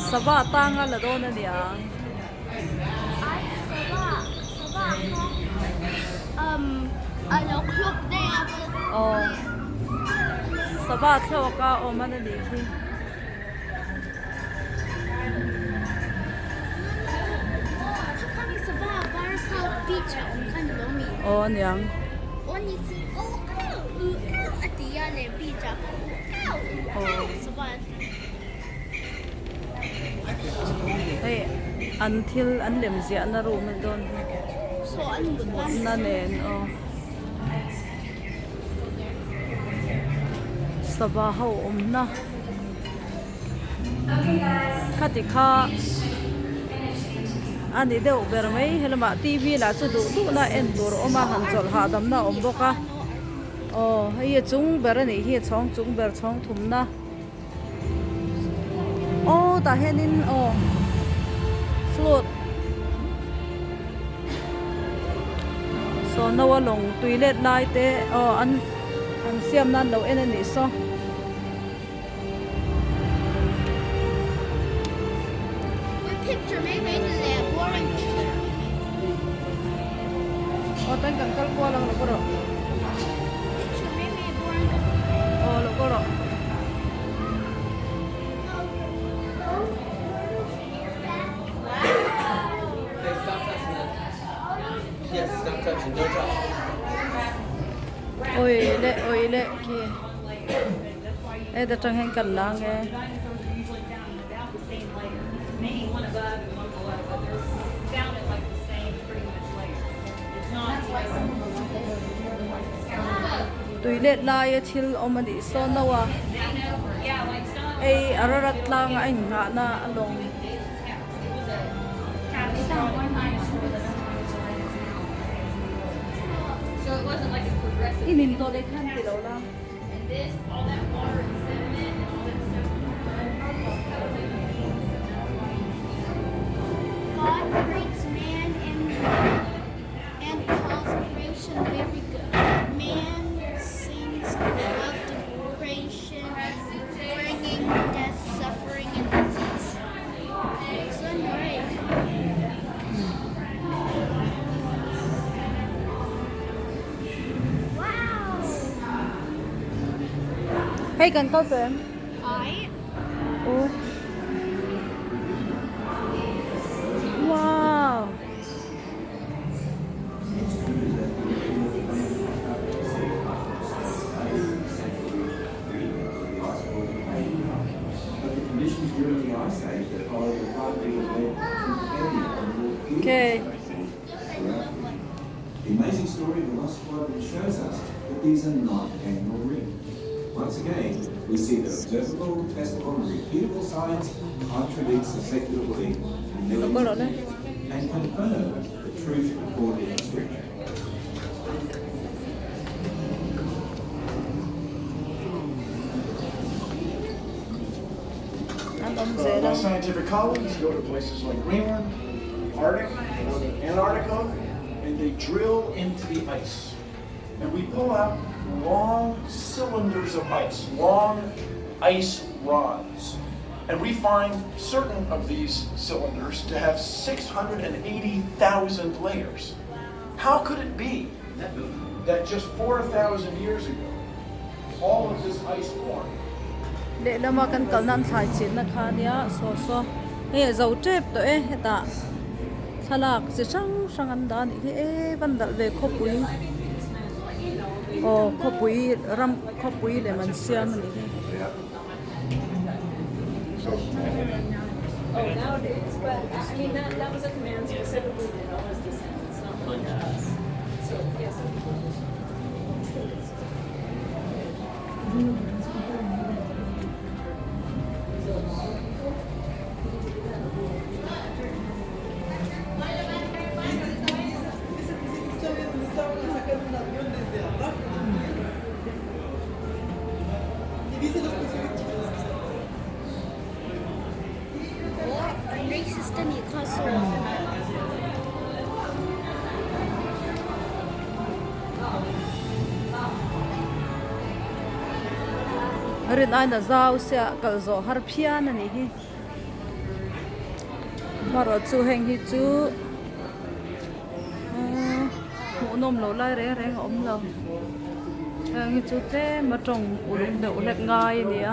Sabah tanga la do na niya. Ay, sabah ko. Ano, club na yan. Oh. Sabah tlo ka o man ni ki. Kami sabah, para sa beach ang kanilomi. Oh, niyang. Oni si, at yan eh, beach ako. Oh. Sabah. Hey, until anlem siya na room doon. So, ano ba? Nanen, oh. Sabahaw na. Katika ani deu bermei helma TV la chu du na endur oma hanchol hadam na omboka. Oh, hi chung berani hi chong chung ber chong thumna. Oh, ta henin oh. Float. So nawalong toilet light te oh an siam nan lo enani so. Picture maybe in the boring picture. Oh, tan kan kal ko lang lo ko ro. Picture maybe boring. Oh, lo ko ro. Yes, stop touching, don't touch. Oi le ki. Da tang hen kan lang e. One above and one below, but they're found at like the same pretty much layer. It's not like Toilet la ye thil omani so nawa. yeah, like some Ei ararat lang ai nga na along. so it wasn't like a progressive. Inin to le khan ti lo la. And this, all that water and sediment and all that stuff. God creates man and calls creation very good. Man sings about the creation, bringing death, suffering, and disease. So great. Wow. Hey kan ko pem. I Oh. Wow. Conditions during the ice age that followed the partly event Okay. The amazing story of the lost quadrant shows us that these are not annual rings. Once again, we see that observable, testable, and repeatable science contradicts the secular belief in millions of years and confirms the truth recorded in Scripture. My scientific colleagues go to places like Greenland, the Arctic, or the Antarctica, and they drill into the ice. And we pull out long cylinders of ice, long ice rods. And we find certain of these cylinders to have 680,000 layers. How could it be that just 4,000 years ago, all of this ice formed? Le lama kan kalnan thai chin na khania so he zo trep to e heta thalak chi sang an dan hi e bandal ve khopui o khopui le man siam ni hi Oh, nowadays, but I mean that was a command specifically to Noah's descendants, not like us. So yes. racist ni kaso. rin ai na zau sia kal zo har phian ani hi mà rồi chú hành hi chú mũ nôm lâu lại rẻ rẻ ốm lâu hi chú thế mà trồng uống đậu lek ngay nè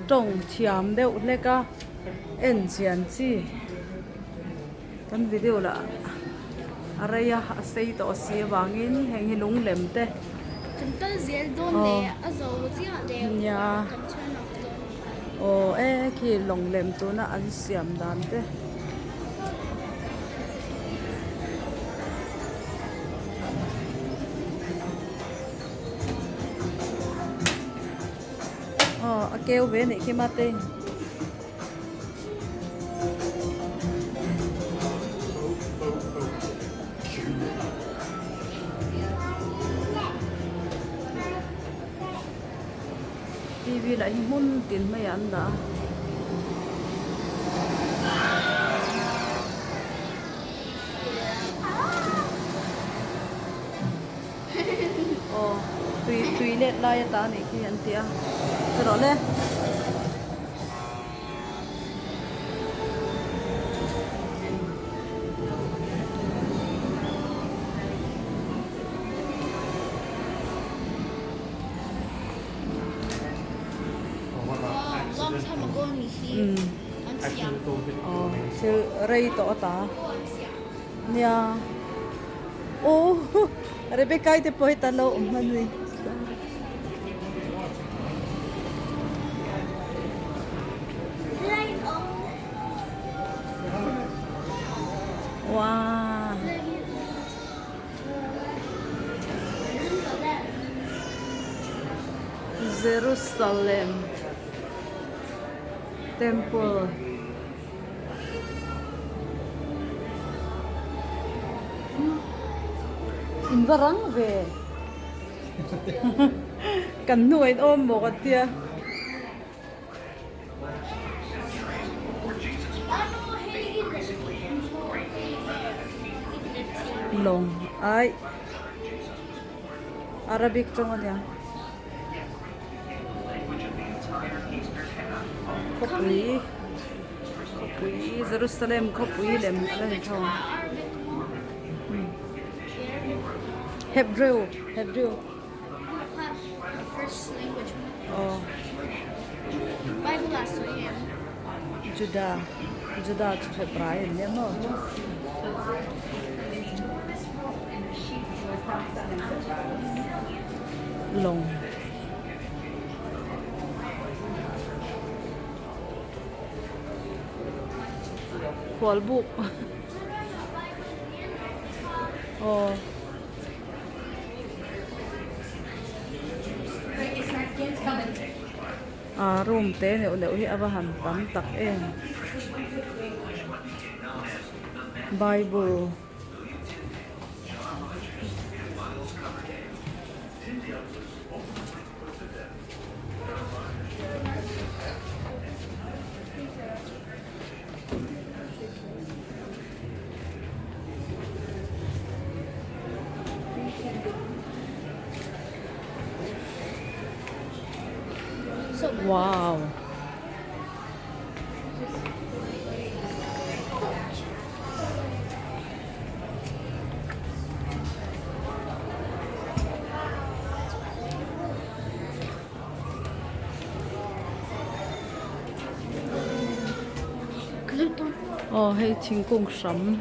trồng chiam đậu lek à en chian chi kan video là araya sei to sia wangin heng hi lung lem te Chúng ta diễn đồn để ở dầu chỉ là để nhà cầm chân nó ồ e khi lồng lem tu na an siam dan te kêu về này khi mà tên TV lại muốn tiền mấy anh đã tùy lên lại ta này khi anh tia cái đó lên long time ago ni hi anh siam sự rây tỏ ta anh siam nha ô Rebecca thì phải ta lâu mà gì wow Jerusalem Temple in varang về cần nuôi ôm một cái tia long ai Arabic trong anh ya Kopui Jerusalem Kopui lem lên thôi Hebrew first language oh Bible là số em Judah to Hebraic lem no long Kual book oh room te ne ole hi abahan tam tak em Bible wow hay chính cùng sắm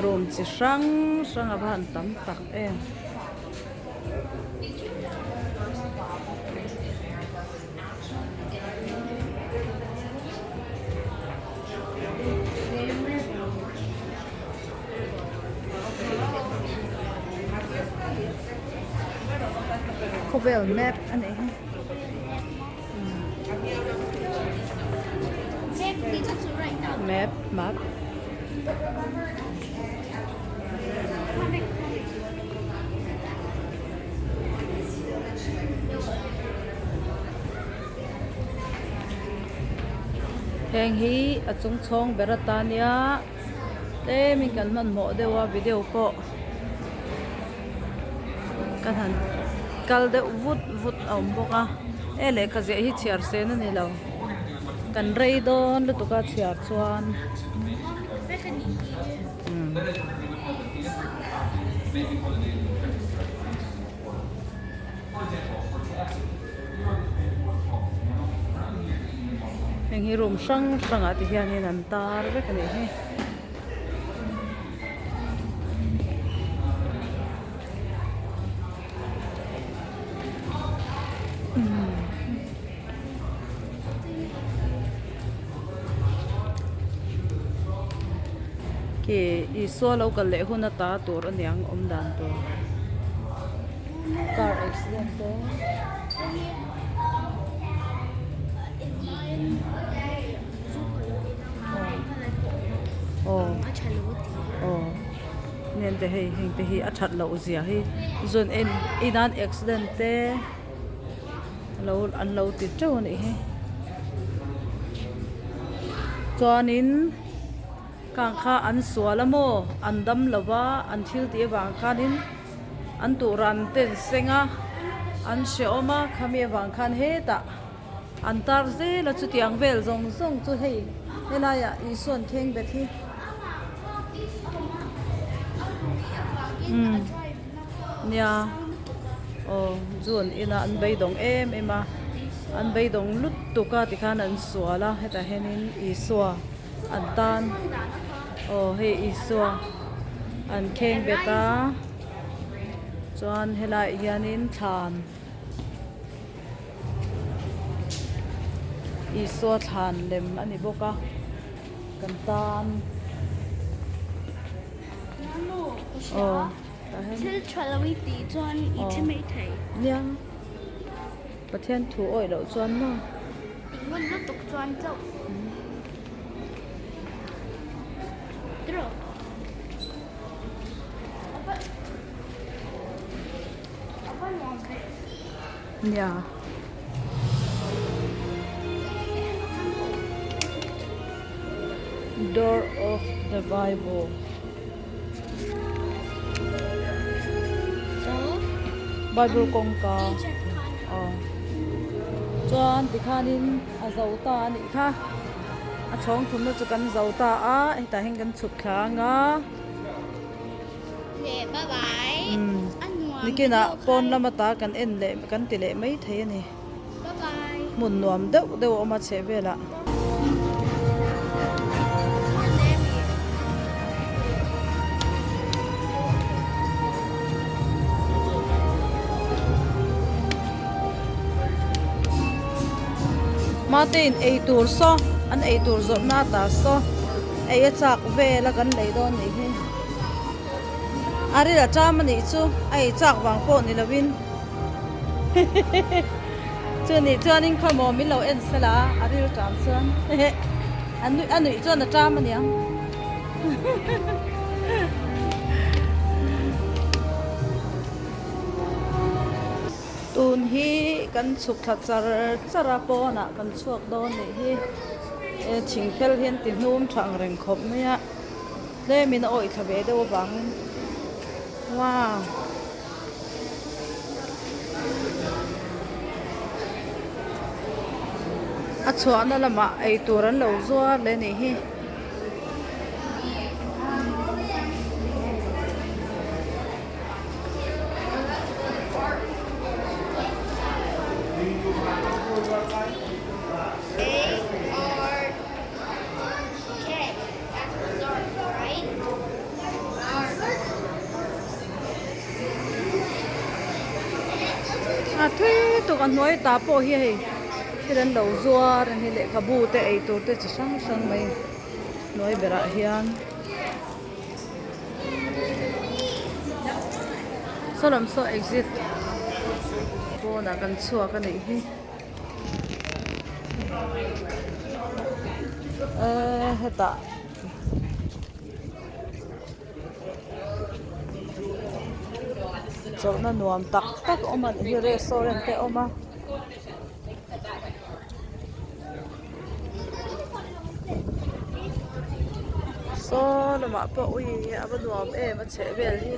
room chỉ sang abahan tam tak em Covel map anh ấy map heng hi achung chong beratania te min kan man mo dewa video po kan han kal de vut vut om boka ele ka je hi chiar se na ni lo kan rei don lu tuka chiar chuan heng hi room sang sang ati hian in an tar ve kan hi ki iswa lo kal le huna ta tur aniang om dan to car accident te oh oh nen te hei heng te hi a that lo zia hi zon en inan accident te lo an lo ti chaw ni he chuanin kang kha an sualamo an dam lawa an thil ti wang khanin an turan ten senga an sheoma khami wang khan he ta an tar ze la chu tiang vel zong zong chu hei helaya I suan theng be thi nya oh zun ina an bei dong ema an bei dong lut tu ka ti khan an suala heta henin I suwa an tan oh hei I suwa an kheng beta chuan helai hianin than I suwa than lem ani boka kan tan oh ta hen Til chalawi ti chuan I Ờ. chimei thei. liang pathian thu oi lo chuan no Tingun lu tuk chuan chau. Tro. Apa nuam ve? yeah door of the Bible So, Bible kong ka check kan. chuan ti khanin a zo ta ni kha a chong thum na chu kan zo ta a ta heng kan chuk khanga Yeah, bye bye. An nuam. nikina pon lama ta kan en le kan ti le mai thei ani Bye bye. mun nuam deuh deuh oma che bela Martin ei tur so an ei tur zot na ta so ei a chak ve la kan lei don ni hi ari la chama ni chu ai chak wang po ni lovin chu ni chuanin khamo mi lo en sala ari la cham chuan an nui chuan na chama ni ang tun hi kan chuk tha chara po na kan chuak don ni hi thingphel hian ti hnum thang reng khop meya le min oi thabe de wang wow a chuan lama ei turan lo zuar le ni hi thuê tụi con nói tá po hi hei khi đến đầu zuar anh hi lệ kabu te ei tur te chi sang sang mai nói bera hian so lam so exit po na kan chua ka nei hi heta so na nuam tak tak oma hi restaurant te oma lama pa ui aba nuam em a che bel hi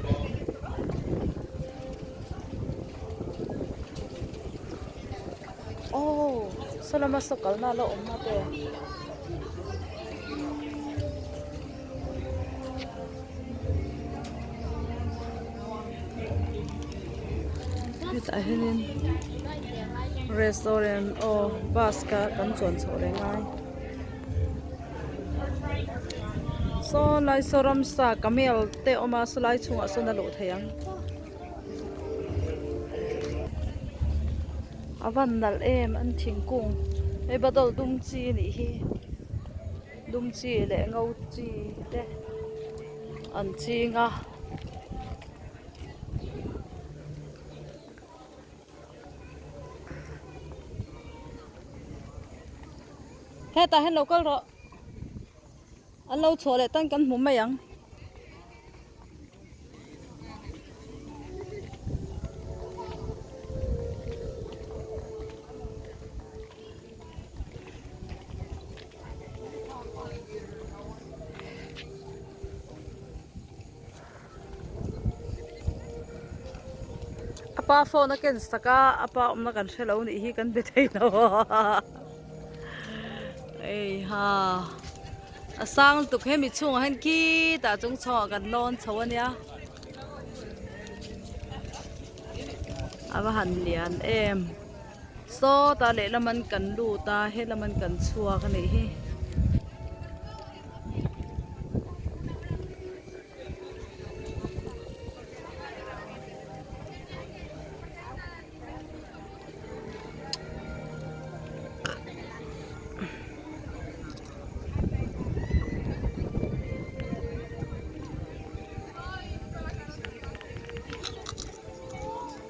oh salama sokal na lo om na te ta henin restaurant o baska kan chon chore ngai so lai soram sa kamel te oma sulai chunga sona lo thayang avan nal em an thingkung e badal dum chi ni hi dum chi le ngau chi te an chi nga he ta hen local ro an lo chole tan kan hmu mai yang apa phone ken saka apa omna kan thelo ni hi kan be thei no ei ha asang tuk he mi chung han ki ta chung cho kan lon chawania aba han lian em so ta le laman kan lu ta he laman kan chua ka ni hi